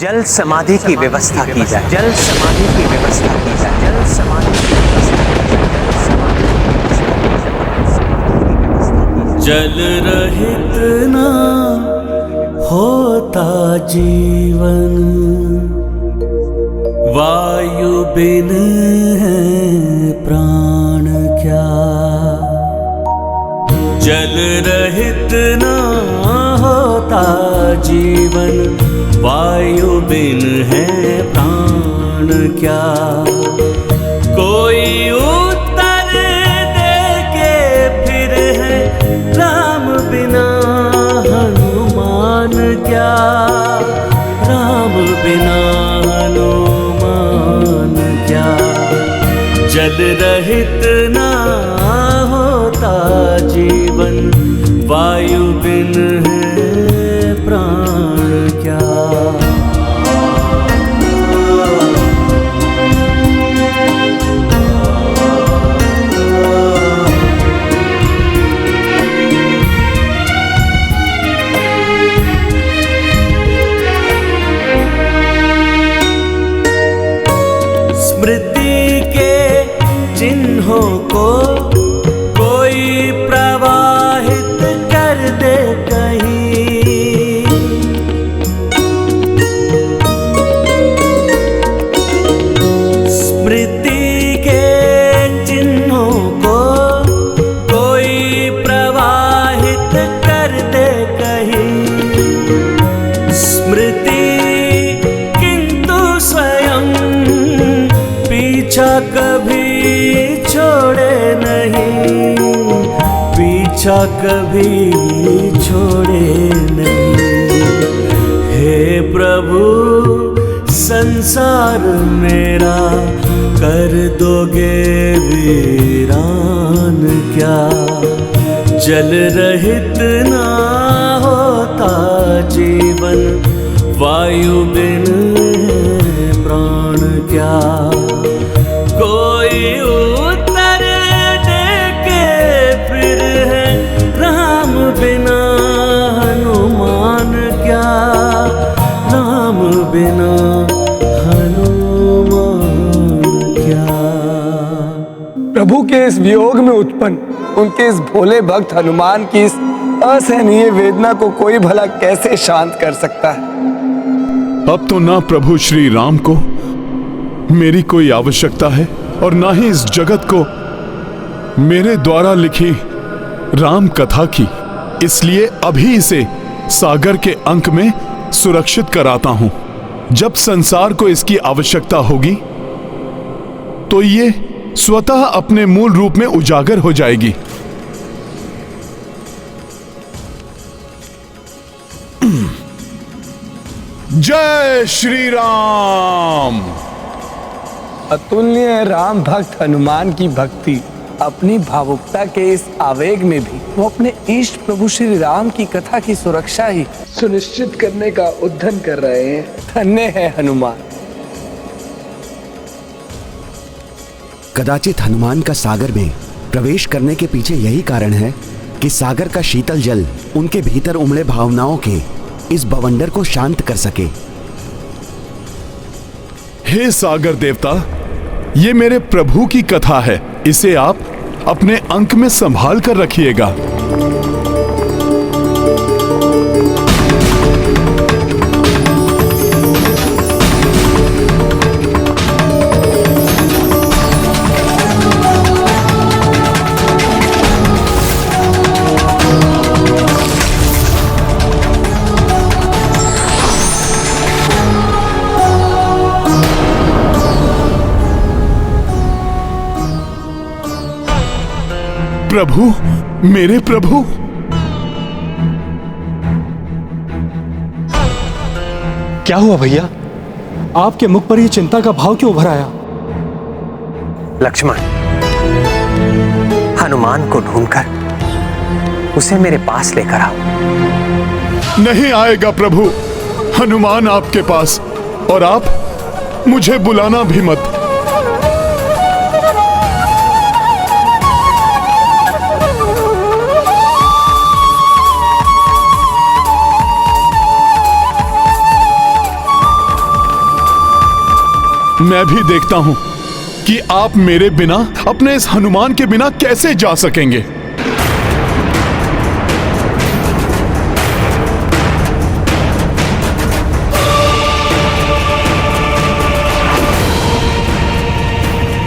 जल समाधि की व्यवस्था की जाए, जल समाधि की व्यवस्था की जाए, जल समाधि की व्यवस्था की जाए। जल रहित ना होता जीवन, वायु बिन है प्राण क्या। जल रहित ना होता जीवन, वायु बिन है प्राण क्या। कोई उत्तर दे के फिर है, राम बिना हनुमान क्या। राम बिना हनुमान क्या। जल रहित ना होता जीवन, वायु बिन है प्राण क्या। स्मृति के चिन्हों को कोई प्रवाहित कर दे कहीं। स्मृति के चिन्हों को कोई प्रवाहित कर दे कहीं। स्मृति किंतु स्वयं पीछा कभी छोड़े नहीं, पीछा कभी छोड़े नहीं। हे प्रभु संसार मेरा कर दोगे वीरान क्या। जल रहित ना होता जीवन, वायु बिन है प्राण क्या। कोई उत्तर दे के फिर है, राम बिना हनुमान क्या। राम बिना हनुमान क्या। प्रभु के इस वियोग में उत्पन्न उनके इस भोले भक्त हनुमान की इस असहनीय वेदना को कोई भला कैसे शांत कर सकता है। अब तो ना प्रभु श्री राम को मेरी कोई आवश्यकता है, और ना ही इस जगत को मेरे द्वारा लिखी राम कथा की। इसलिए अभी इसे सागर के अंक में सुरक्षित कराता हूं। जब संसार को इसकी आवश्यकता होगी तो ये स्वतः अपने मूल रूप में उजागर हो जाएगी। जय श्री राम। अतुल्य राम भक्त हनुमान की भक्ति, अपनी भावुकता के इस आवेग में भी वो अपने इष्ट प्रभु श्री राम की कथा की सुरक्षा ही सुनिश्चित करने का उद्यम कर रहे हैं। धन्य है हनुमान। कदाचित हनुमान का सागर में प्रवेश करने के पीछे यही कारण है कि सागर का शीतल जल उनके भीतर उमड़े भावनाओं के इस बवंडर को शांत कर सके। हे सागर देवता, ये मेरे प्रभु की कथा है। इसे आप अपने अंक में संभाल कर रखिएगा। प्रभु, मेरे प्रभु। क्या हुआ भैया? आपके मुख पर ये चिंता का भाव क्यों उभर आया? लक्ष्मण, हनुमान को ढूंढकर उसे मेरे पास लेकर आओ। नहीं आएगा प्रभु हनुमान आपके पास, और आप मुझे बुलाना भी मत। मैं भी देखता हूं कि आप मेरे बिना, अपने इस हनुमान के बिना कैसे जा सकेंगे।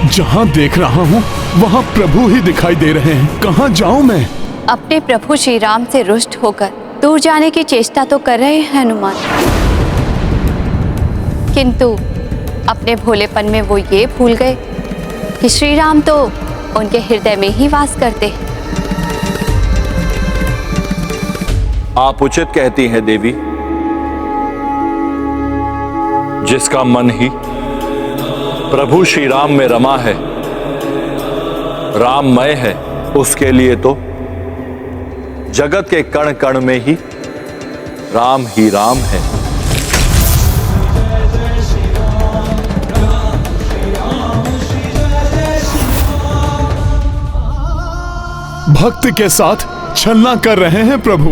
जहां देख रहा हूं वहां प्रभु ही दिखाई दे रहे हैं। कहां जाऊं मैं? अपने प्रभु श्री राम से रुष्ट होकर दूर जाने की चेष्टा तो कर रहे हैं हनुमान, किंतु अपने भोलेपन में वो ये भूल गए कि श्री राम तो उनके हृदय में ही वास करते हैं। आप उचित कहती हैं देवी। जिसका मन ही प्रभु श्री राम में रमा है, राममय है, उसके लिए तो जगत के कण कण में ही राम है। भक्त के साथ छलना कर रहे हैं प्रभु।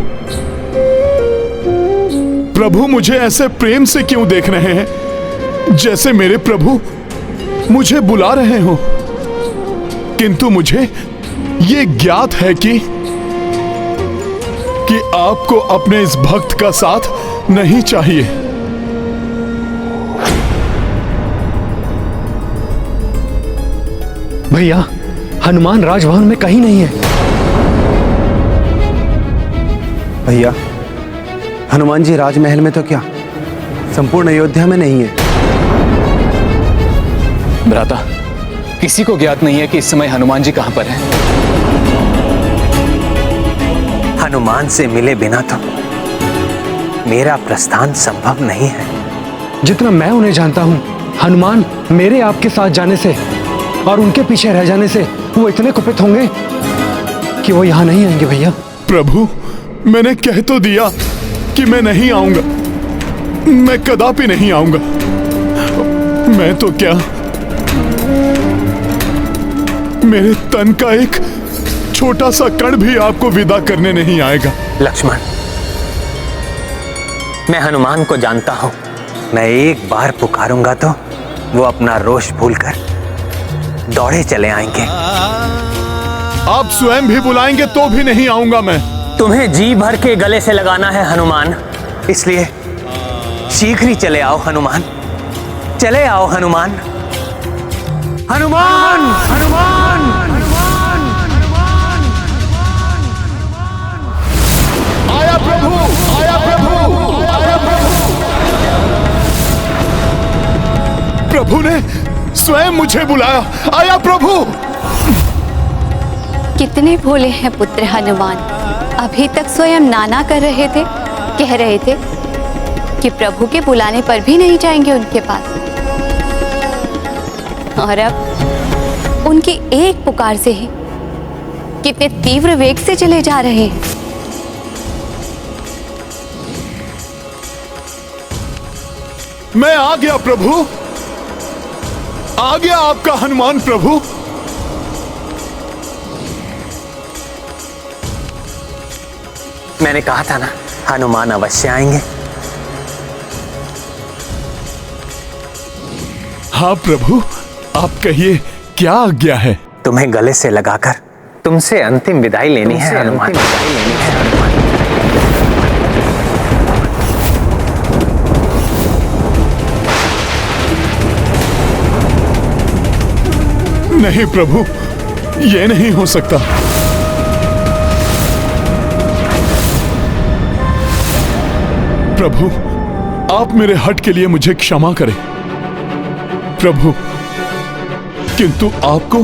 प्रभु मुझे ऐसे प्रेम से क्यों देख रहे हैं, जैसे मेरे प्रभु मुझे बुला रहे हो। किंतु मुझे ये ज्ञात है कि आपको अपने इस भक्त का साथ नहीं चाहिए। भैया, हनुमान राजभवन में कहीं नहीं है। भैया, हनुमान जी राजमहल में तो क्या, संपूर्ण अयोध्या में नहीं है। भ्राता, किसी को ज्ञात नहीं है कि इस समय हनुमान जी कहां पर हैं। हनुमान से मिले बिना तो मेरा प्रस्थान संभव नहीं है। जितना मैं उन्हें जानता हूं, हनुमान मेरे आपके साथ जाने से और उनके पीछे रह जाने से वो इतने कुपित होंगे कि वो यहां नहीं आएंगे। भैया प्रभु, मैंने कह तो दिया कि मैं नहीं आऊंगा, मैं कदापि नहीं आऊंगा। मैं तो क्या, मेरे तन का एक छोटा सा कण भी आपको विदा करने नहीं आएगा। लक्ष्मण, मैं हनुमान को जानता हूं। मैं एक बार पुकारूंगा तो वो अपना रोष भूलकर दौड़े चले आएंगे। आप स्वयं भी बुलाएंगे तो भी नहीं आऊंगा मैं। तुम्हें जी भर के गले से लगाना है हनुमान, इसलिए शीघ्र ही चले आओ हनुमान। चले आओ हनुमान। हनुमान, हनुमान, हनुमान, हनुमान, आया प्रभु, आया प्रभु, आया प्रभु। प्रभु ने स्वयं मुझे बुलाया। आया प्रभु। कितने भोले हैं पुत्र हनुमान। अभी तक स्वयं नाना कर रहे थे, कह रहे थे कि प्रभु के बुलाने पर भी नहीं जाएंगे उनके पास, और अब उनकी एक पुकार से ही कितने तीव्र वेग से चले जा रहे हैं। मैं आ गया प्रभु, आ गया आपका हनुमान प्रभु। मैंने कहा था ना, हनुमान अवश्य आएंगे। हाँ प्रभु, आप कहिए क्या आज्ञा है। तुम्हें गले से लगाकर तुमसे अंतिम विदाई लेनी है हनुमान। नहीं प्रभु, ये नहीं हो सकता। प्रभु, आप मेरे हठ के लिए मुझे क्षमा करें प्रभु, किंतु आपको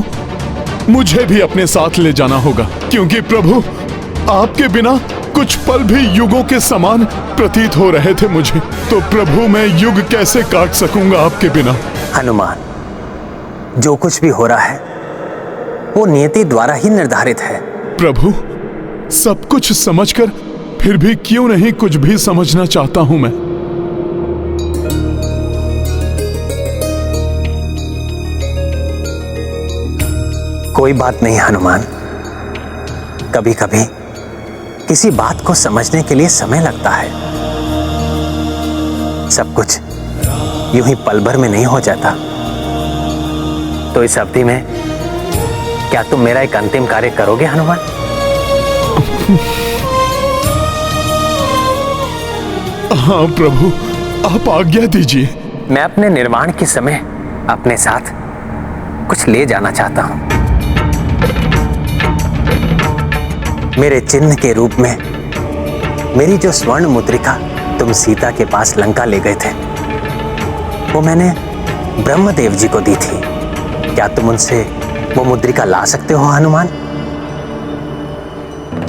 मुझे भी अपने साथ ले जाना होगा, क्योंकि प्रभु आपके बिना कुछ पल भी युगों के समान प्रतीत हो रहे थे मुझे। तो प्रभु, मैं युग कैसे काट सकूंगा आपके बिना। हनुमान, जो कुछ भी हो रहा है वो नियति द्वारा ही निर्धारित है। प्रभु, सब कुछ समझकर फिर भी क्यों नहीं कुछ भी समझना चाहता हूं मैं। कोई बात नहीं हनुमान, कभी कभी किसी बात को समझने के लिए समय लगता है। सब कुछ यूं ही पल भर में नहीं हो जाता। तो इस अवधि में क्या तुम मेरा एक अंतिम कार्य करोगे हनुमान? हाँ प्रभु, आप आज्ञा दीजिए। मैं अपने निर्वाण के समय अपने साथ कुछ ले जाना चाहता हूं। मेरे चिन्ह के रूप में मेरी जो स्वर्ण मुद्रिका तुम सीता के पास लंका ले गए थे, वो मैंने ब्रह्मदेव जी को दी थी। क्या तुम उनसे वो मुद्रिका ला सकते हो हनुमान?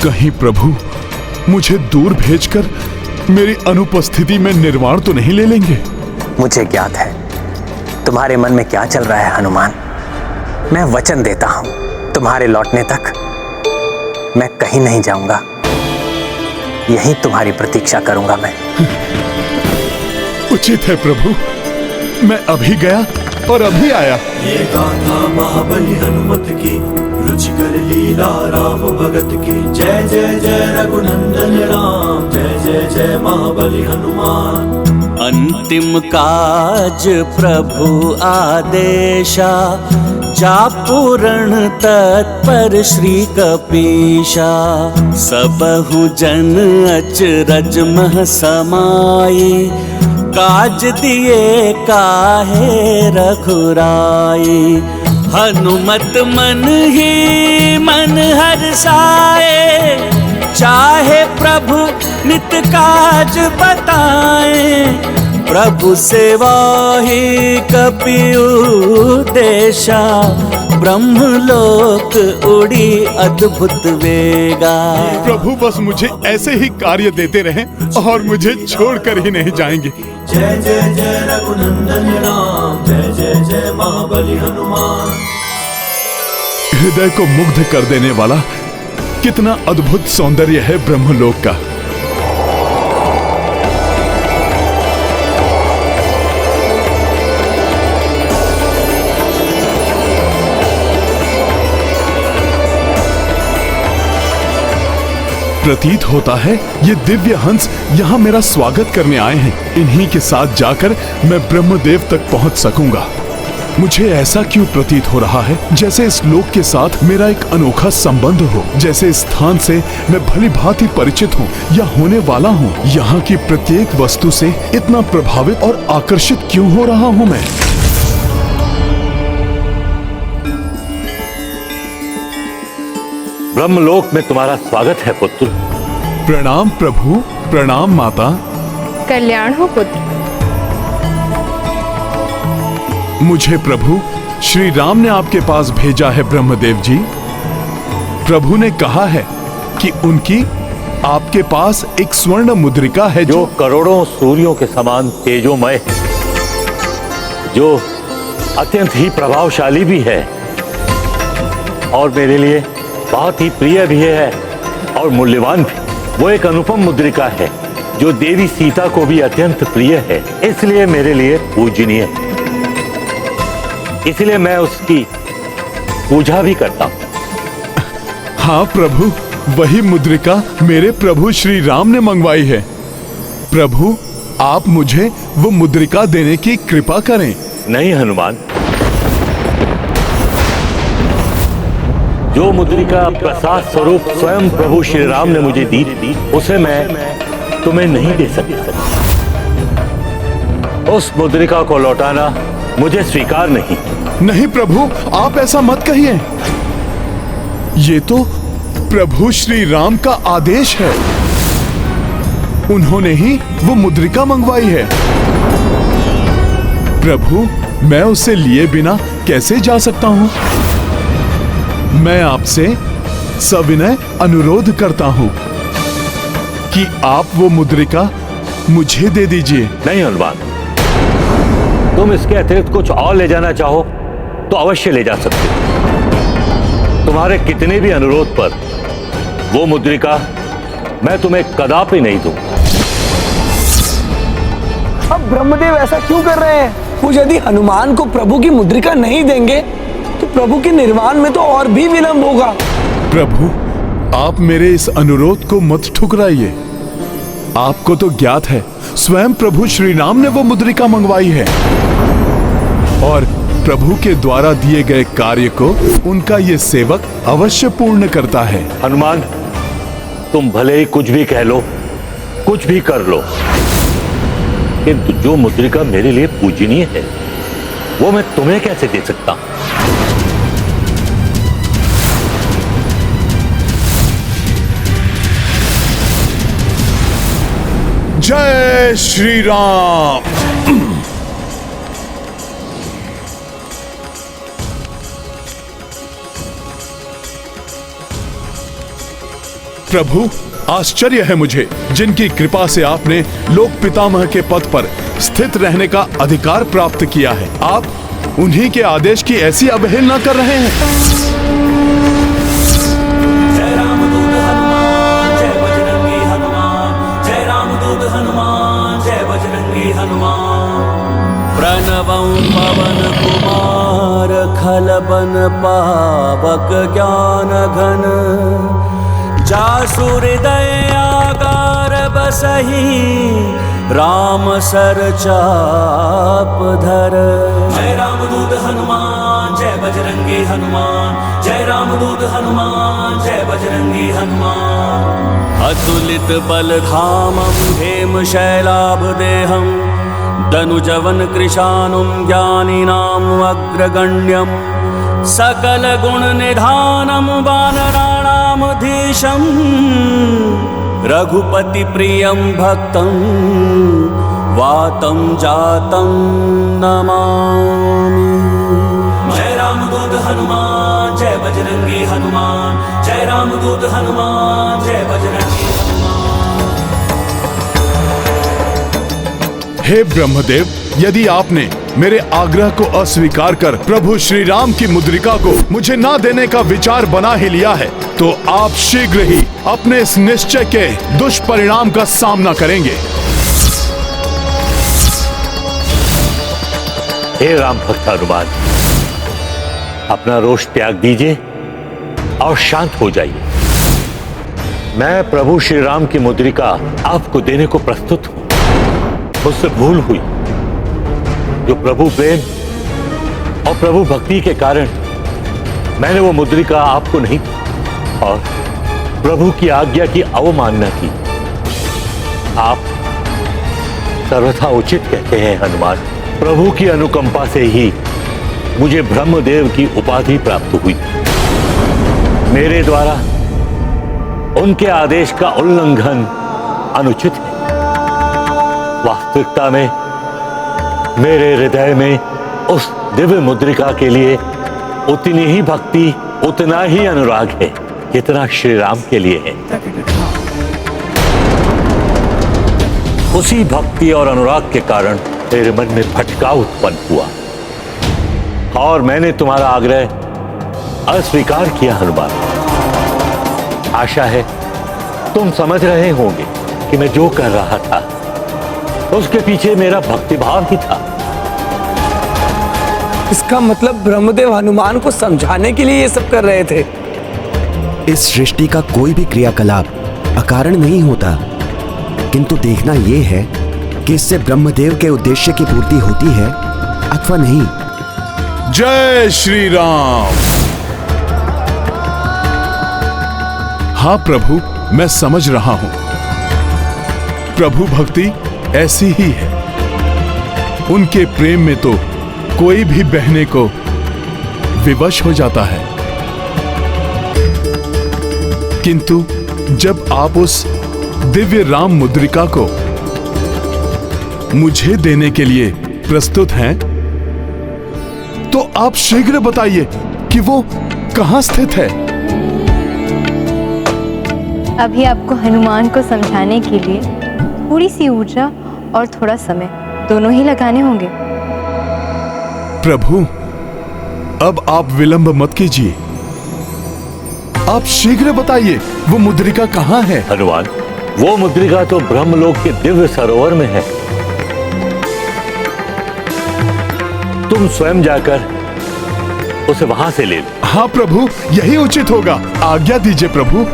कहीं प्रभु मुझे दूर भेजकर मेरी अनुपस्थिति में निर्वाण तो नहीं ले लेंगे? मुझे ज्ञात है तुम्हारे मन में क्या चल रहा है हनुमान। मैं वचन देता हूं, तुम्हारे लौटने तक मैं कहीं नहीं जाऊंगा। यहीं तुम्हारी प्रतीक्षा करूंगा मैं। उचित है प्रभु, मैं अभी गया और अभी आया। ये गाथा महाबली हनुमत की, रुचिकर लीला राम भगत की। जय जय जय रघुनंदन राम, जय जय जय महाबली हनुमान। अंतिम काज प्रभु आदेशा, जा पूरण तत्पर श्री कपीशा। सबहु जन अचरज मह समाई, काज दिए काहे रघुराई। हनुमत मन ही मन हर्षाए, चाहे प्रभु नित काज बताए। प्रभु सेवा ही कपिउ देशा, ब्रह्मलोक उड़ी अद्भुत वेगा। प्रभु बस मुझे ऐसे ही कार्य देते रहें और मुझे छोड़कर ही नहीं जाएंगे। जय जय जय रघुनंदन राम, जय जय जय महाबली हनुमान। हृदय को मुग्ध कर देने वाला कितना अद्भुत सौंदर्य है ब्रह्मलोक का। प्रतीत होता है ये दिव्य हंस यहाँ मेरा स्वागत करने आए हैं। इन्हीं के साथ जाकर मैं ब्रह्मदेव तक पहुँच सकूंगा। मुझे ऐसा क्यों प्रतीत हो रहा है जैसे इस लोक के साथ मेरा एक अनोखा संबंध हो, जैसे इस स्थान से मैं भली भांति परिचित हूँ या होने वाला हूँ। यहाँ की प्रत्येक वस्तु से इतना प्रभावित और आकर्षित क्यों हो रहा हूँ मैं? ब्रह्मलोक में तुम्हारा स्वागत है पुत्र। प्रणाम प्रभु, प्रणाम माता। कल्याण हो पुत्र। मुझे प्रभु श्री राम ने आपके पास भेजा है ब्रह्मदेव जी। प्रभु ने कहा है कि उनकी आपके पास एक स्वर्ण मुद्रिका है जो करोड़ों सूर्यों के समान तेजोमय है, जो अत्यंत ही प्रभावशाली भी है और मेरे लिए बहुत ही प्रिय भी है और मूल्यवान भी। वो एक अनुपम मुद्रिका है जो देवी सीता को भी अत्यंत प्रिय है, इसलिए मेरे लिए पूजनीय है। इसलिए मैं उसकी पूजा भी करता हूं। हाँ प्रभु, वही मुद्रिका मेरे प्रभु श्री राम ने मंगवाई है। प्रभु आप मुझे वो मुद्रिका देने की कृपा करें। नहीं हनुमान, जो मुद्रिका प्रसाद स्वरूप स्वयं प्रभु श्री राम ने मुझे दी थी, उसे मैं तुम्हें नहीं दे सकता। उस मुद्रिका को लौटाना मुझे स्वीकार नहीं। नहीं प्रभु, आप ऐसा मत कहिए। ये तो प्रभु श्री राम का आदेश है। उन्होंने ही वो मुद्रिका मंगवाई है। प्रभु मैं उसे लिए बिना कैसे जा सकता हूं? मैं आपसे सविनय अनुरोध करता हूं कि आप वो मुद्रिका मुझे दे दीजिए। नहीं हनुमान, तुम इसके अतिरिक्त कुछ और ले जाना चाहो तो अवश्य ले जा सकते हो। तुम्हारे कितने भी अनुरोध पर वो मुद्रिका मैं तुम्हें कदापि नहीं दूं। अब ब्रह्मदेव ऐसा क्यों कर रहे हैं? वो यदि हनुमान को प्रभु की मुद्रिका नहीं देंगे तो प्रभु के निर्वाण में तो और भी विलंब होगा। प्रभु आप मेरे इस अनुरोध को मत ठुकराइए। आपको तो ज्ञात है स्वयं प्रभु श्री राम ने वो मुद्रिका मंगवाई है और प्रभु के द्वारा दिए गए कार्य को उनका ये सेवक अवश्य पूर्ण करता है। हनुमान, तुम भले ही कुछ भी कह लो, कुछ भी कर लो, किंतु जो मुद्रिका मेरे लिए पूजनीय है वो मैं तुम्हें कैसे दे सकता हूं? जय श्री राम। प्रभु, आश्चर्य है मुझे जिनकी कृपा से आपने लोक पितामह के पद पर स्थित रहने का अधिकार प्राप्त किया है। आप उन्हीं के आदेश की ऐसी अवहेलना कर रहे हैं। जय रामदूत हनुमान जय बजरंगी हनुमान, जय रामदूत हनुमान जय बजरंगी हनुमान। प्रणवं पवन कुमार खलबन पावक ज्ञान घन, जासु हृदय आगार बसहि राम सर चाप धर। जय रामदूत हनुमान जय बजरंगी हनुमान, जय रामदूत हनुमान जय बजरंगी हनुमान। अतुलित बल धामं हेम शैलाभ देहं, दनुजवन कृशानुं ज्ञानिनां अग्रगण्यं, सकल गुण निधानं वानराणामधीशं, रघुपति प्रियं भक्तं वातं जातं नमामि। जय रामदूत हनुमान जय बजरंगी हनुमान, जय रामदूत हनुमान जय बजरंगी हनुमान। हे ब्रह्मदेव, यदि आपने मेरे आग्रह को अस्वीकार कर प्रभु श्री राम की मुद्रिका को मुझे ना देने का विचार बना ही लिया है, तो आप शीघ्र ही अपने इस निश्चय के दुष्परिणाम का सामना करेंगे। हे राम भक्त हनुमान, अपना रोष त्याग दीजिए और शांत हो जाइए। मैं प्रभु श्री राम की मुद्रिका आपको देने को प्रस्तुत हूं। मुझसे भूल हुई, जो प्रभु प्रेम और प्रभु भक्ति के कारण मैंने वो मुद्रिका आपको नहीं दी और प्रभु की आज्ञा की अवमानना की। आप सर्वथा उचित कहते हैं हनुमान। प्रभु की अनुकंपा से ही मुझे ब्रह्मदेव की उपाधि प्राप्त हुई। मेरे द्वारा उनके आदेश का उल्लंघन अनुचित है। वास्तविकता में मेरे हृदय में उस दिव्य मुद्रिका के लिए उतनी ही भक्ति, उतना ही अनुराग है जितना श्री राम के लिए है। उसी भक्ति और अनुराग के कारण मेरे मन में भटकाव उत्पन्न हुआ और मैंने तुम्हारा आग्रह अस्वीकार किया हनुमान। आशा है तुम समझ रहे होंगे कि मैं जो कर रहा था उसके पीछे मेरा भक्तिभाव ही था। इसका मतलब ब्रह्मदेव हनुमान को समझाने के लिए ये सब कर रहे थे। इस सृष्टि का कोई भी क्रियाकलाप अकारण नहीं होता, किंतु देखना यह है कि इससे ब्रह्मदेव के उद्देश्य की पूर्ति होती है अथवा नहीं। जय श्री राम। हाँ प्रभु, मैं समझ रहा हूं। प्रभु भक्ति ऐसी ही है। उनके प्रेम में तो कोई भी बहने को विवश हो जाता है, किंतु जब आप उस दिव्य राम मुद्रिका को मुझे देने के लिए प्रस्तुत हैं, तो आप शीघ्र बताइए कि वो कहां स्थित है। अभी आपको हनुमान को समझाने के लिए थोड़ी सी ऊर्जा और थोड़ा समय दोनों ही लगाने होंगे। प्रभु, अब आप विलंब मत कीजिए। आप शीघ्र बताइए वो मुद्रिका कहां है। हनुमान, वो मुद्रिका तो ब्रह्मलोक के दिव्य सरोवर में है। तुम स्वयं जाकर उसे वहां से ले लो। हाँ प्रभु, यही उचित होगा। आज्ञा दीजिए प्रभु।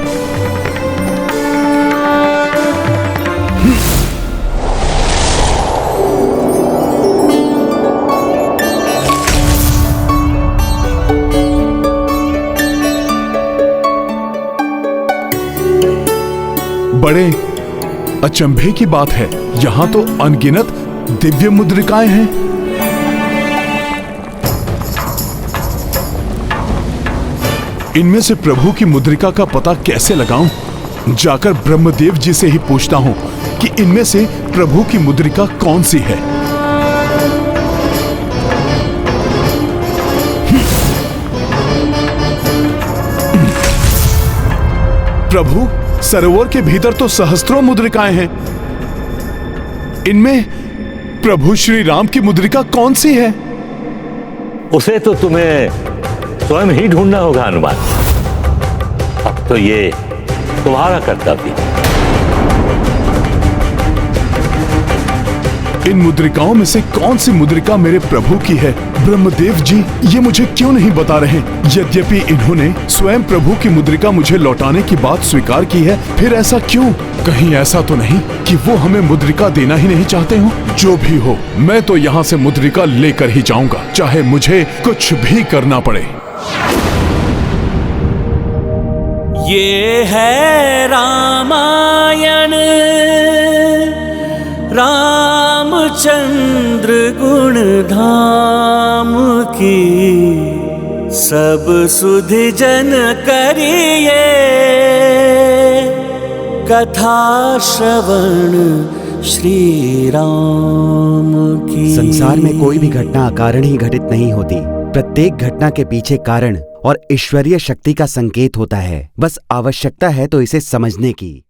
बड़े अचंभे की बात है, यहाँ तो अनगिनत दिव्य मुद्रिकाएं हैं। इनमें से प्रभु की मुद्रिका का पता कैसे लगाऊं? जाकर ब्रह्मदेव जी से ही पूछता हूं कि इनमें से प्रभु की मुद्रिका कौन सी है। प्रभु, सरोवर के भीतर तो सहस्त्रों मुद्रिकाएं हैं, इनमें प्रभु श्री राम की मुद्रिका कौन सी है? उसे तो तुम्हें स्वयं ही ढूंढना होगा हनुमान। अब तो ये तुम्हारा कर्तव्य है। इन मुद्रिकाओं में से कौन सी मुद्रिका मेरे प्रभु की है? ब्रह्मदेव जी ये मुझे क्यों नहीं बता रहे? यद्यपि इन्होंने स्वयं प्रभु की मुद्रिका मुझे लौटाने की बात स्वीकार की है, फिर ऐसा क्यों? कहीं ऐसा तो नहीं कि वो हमें मुद्रिका देना ही नहीं चाहते हो? जो भी हो, मैं तो यहाँ से मुद्रिका लेकर ही जाऊंगा, चाहे मुझे कुछ भी करना पड़े। ये है रामायण, रामचंद्र गुण धाम की, सब सुध जन करिए कथा श्रवण श्री राम की। संसार में कोई भी घटना अकारण ही घटित नहीं होती। प्रत्येक घटना के पीछे कारण और ईश्वरीय शक्ति का संकेत होता है। बस आवश्यकता है तो इसे समझने की।